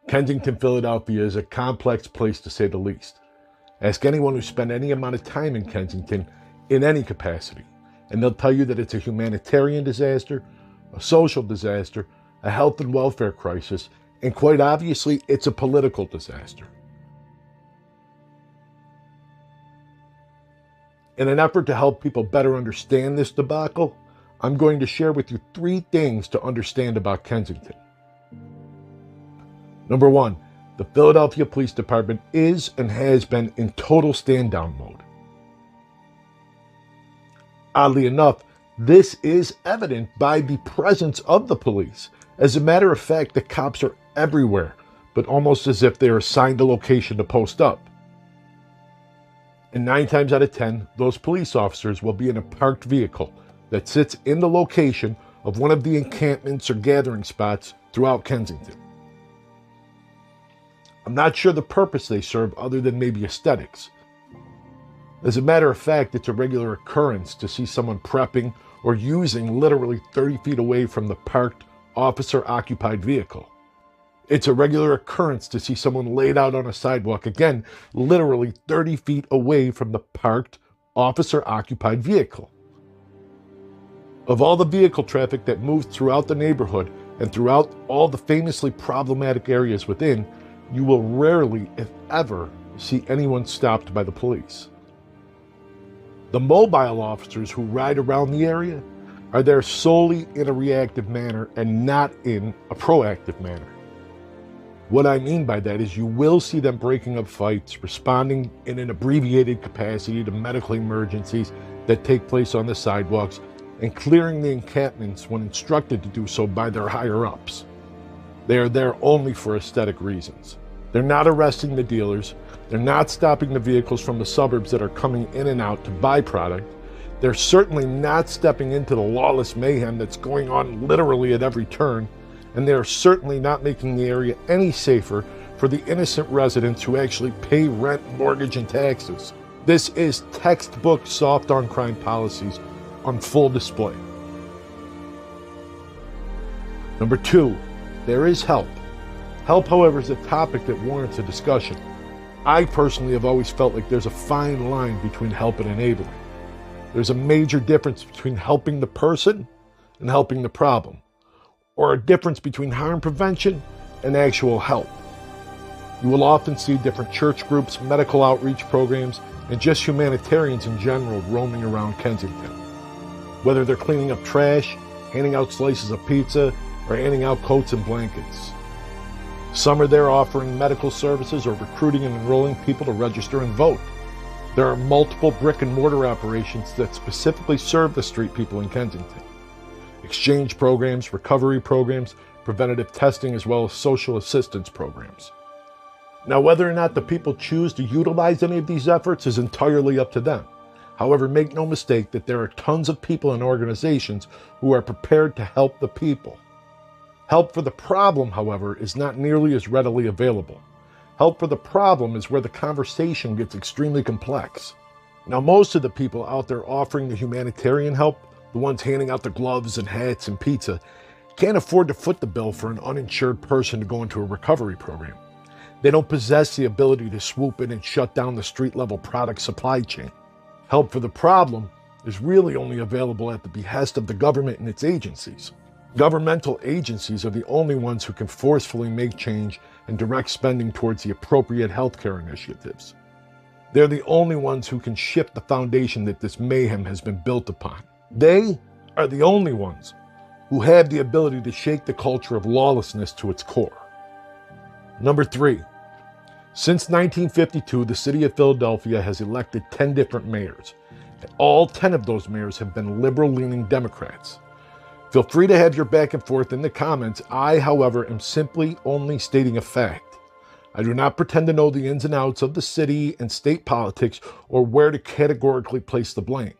Kensington, Philadelphia is a complex place to say the least. Ask anyone who spent any amount of time in Kensington in any capacity, and they'll tell you that it's a humanitarian disaster, a social disaster, a health and welfare crisis, and quite obviously, it's a political disaster. In an effort to help people better understand this debacle, I'm going to share with you 3 things to understand about Kensington. Number 1, the Philadelphia Police Department is and has been in total stand-down mode. Oddly enough, this is evident by the presence of the police. As a matter of fact, the cops are everywhere, but almost as if they are assigned a location to post up. And 9 times out of 10, those police officers will be in a parked vehicle that sits in the location of one of the encampments or gathering spots throughout Kensington. I'm not sure the purpose they serve other than maybe aesthetics. As a matter of fact, it's a regular occurrence to see someone prepping or using literally 30 feet away from the parked, officer-occupied vehicle. It's a regular occurrence to see someone laid out on a sidewalk, again, literally 30 feet away from the parked, officer-occupied vehicle. Of all the vehicle traffic that moves throughout the neighborhood and throughout all the famously problematic areas within, you will rarely, if ever, see anyone stopped by the police. The mobile officers who ride around the area are there solely in a reactive manner and not in a proactive manner. What I mean by that is you will see them breaking up fights, responding in an abbreviated capacity to medical emergencies that take place on the sidewalks, and clearing the encampments when instructed to do so by their higher-ups. They are there only for aesthetic reasons. They're not arresting the dealers. They're not stopping the vehicles from the suburbs that are coming in and out to buy product. They're certainly not stepping into the lawless mayhem that's going on literally at every turn. And they are certainly not making the area any safer for the innocent residents who actually pay rent, mortgage, and taxes. This is textbook soft on crime policies on full display. Number 2, there is help. Help, however, is a topic that warrants a discussion. I personally have always felt like there's a fine line between help and enabling. There's a major difference between helping the person and helping the problem, or a difference between harm prevention and actual help. You will often see different church groups, medical outreach programs, and just humanitarians in general roaming around Kensington. Whether they're cleaning up trash, handing out slices of pizza, or handing out coats and blankets. Some are there offering medical services or recruiting and enrolling people to register and vote. There are multiple brick and mortar operations that specifically serve the street people in Kensington. Exchange programs, recovery programs, preventative testing, as well as social assistance programs. Now, whether or not the people choose to utilize any of these efforts is entirely up to them. However, make no mistake that there are tons of people and organizations who are prepared to help the people. Help for the problem, however, is not nearly as readily available. Help for the problem is where the conversation gets extremely complex. Now, most of the people out there offering the humanitarian help, the ones handing out the gloves and hats and pizza, can't afford to foot the bill for an uninsured person to go into a recovery program. They don't possess the ability to swoop in and shut down the street-level product supply chain. Help for the problem is really only available at the behest of the government and its agencies. Governmental agencies are the only ones who can forcefully make change and direct spending towards the appropriate healthcare initiatives. They're the only ones who can shift the foundation that this mayhem has been built upon. They are the only ones who have the ability to shake the culture of lawlessness to its core. Number 3, since 1952, the city of Philadelphia has elected 10 different mayors. And all 10 of those mayors have been liberal-leaning Democrats. Feel free to have your back and forth in the comments. I, however, am simply only stating a fact. I do not pretend to know the ins and outs of the city and state politics or where to categorically place the blame.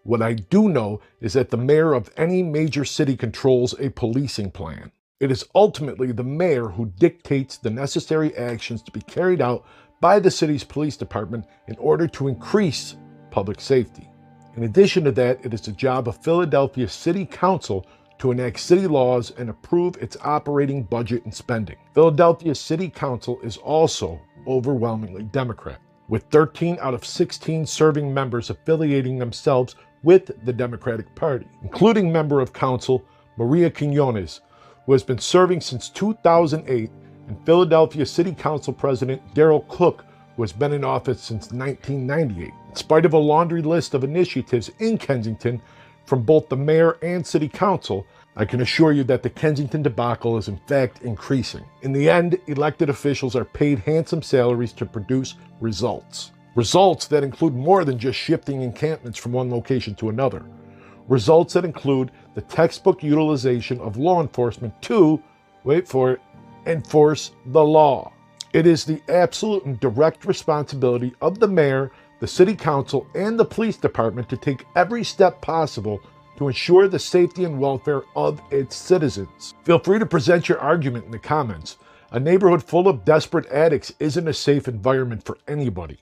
What I do know is that the mayor of any major city controls a policing plan. It is ultimately the mayor who dictates the necessary actions to be carried out by the city's police department in order to increase public safety. In addition to that, it is the job of Philadelphia City Council to enact city laws and approve its operating budget and spending. Philadelphia City Council is also overwhelmingly Democrat, with 13 out of 16 serving members affiliating themselves with the Democratic Party, including member of council Maria Quinones, who has been serving since 2008, and Philadelphia City Council President Darrell Cook, who has been in office since 1998. In spite of a laundry list of initiatives in Kensington from both the mayor and city council, I can assure you that the Kensington debacle is in fact increasing. In the end, elected officials are paid handsome salaries to produce results. Results that include more than just shifting encampments from one location to another. Results that include the textbook utilization of law enforcement to, wait for it, enforce the law. It is the absolute and direct responsibility of the mayor, the city council, and the police department to take every step possible to ensure the safety and welfare of its citizens. Feel free to present your argument in the comments. A neighborhood full of desperate addicts isn't a safe environment for anybody.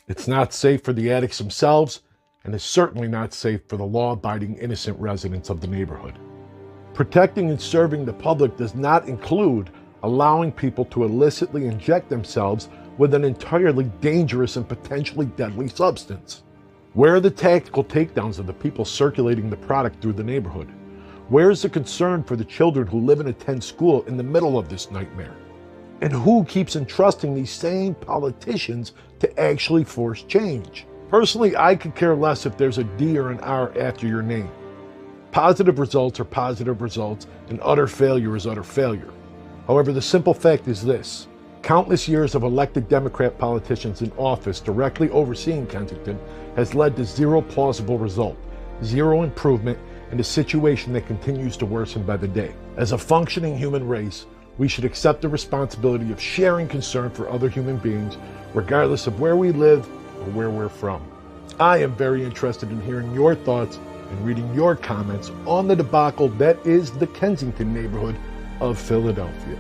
It's not safe for the addicts themselves, and it's certainly not safe for the law-abiding innocent residents of the neighborhood. Protecting and serving the public does not include allowing people to illicitly inject themselves with an entirely dangerous and potentially deadly substance. Where are the tactical takedowns of the people circulating the product through the neighborhood? Where is the concern for the children who live and attend school in the middle of this nightmare? And who keeps entrusting these same politicians to actually force change? Personally, I could care less if there's a D or an R after your name. Positive results are positive results, and utter failure is utter failure. However, the simple fact is this: countless years of elected Democrat politicians in office directly overseeing Kensington has led to zero plausible result, zero improvement, and a situation that continues to worsen by the day. As a functioning human race, we should accept the responsibility of sharing concern for other human beings, regardless of where we live or where we're from. I am very interested in hearing your thoughts and reading your comments on the debacle that is the Kensington neighborhood of Philadelphia.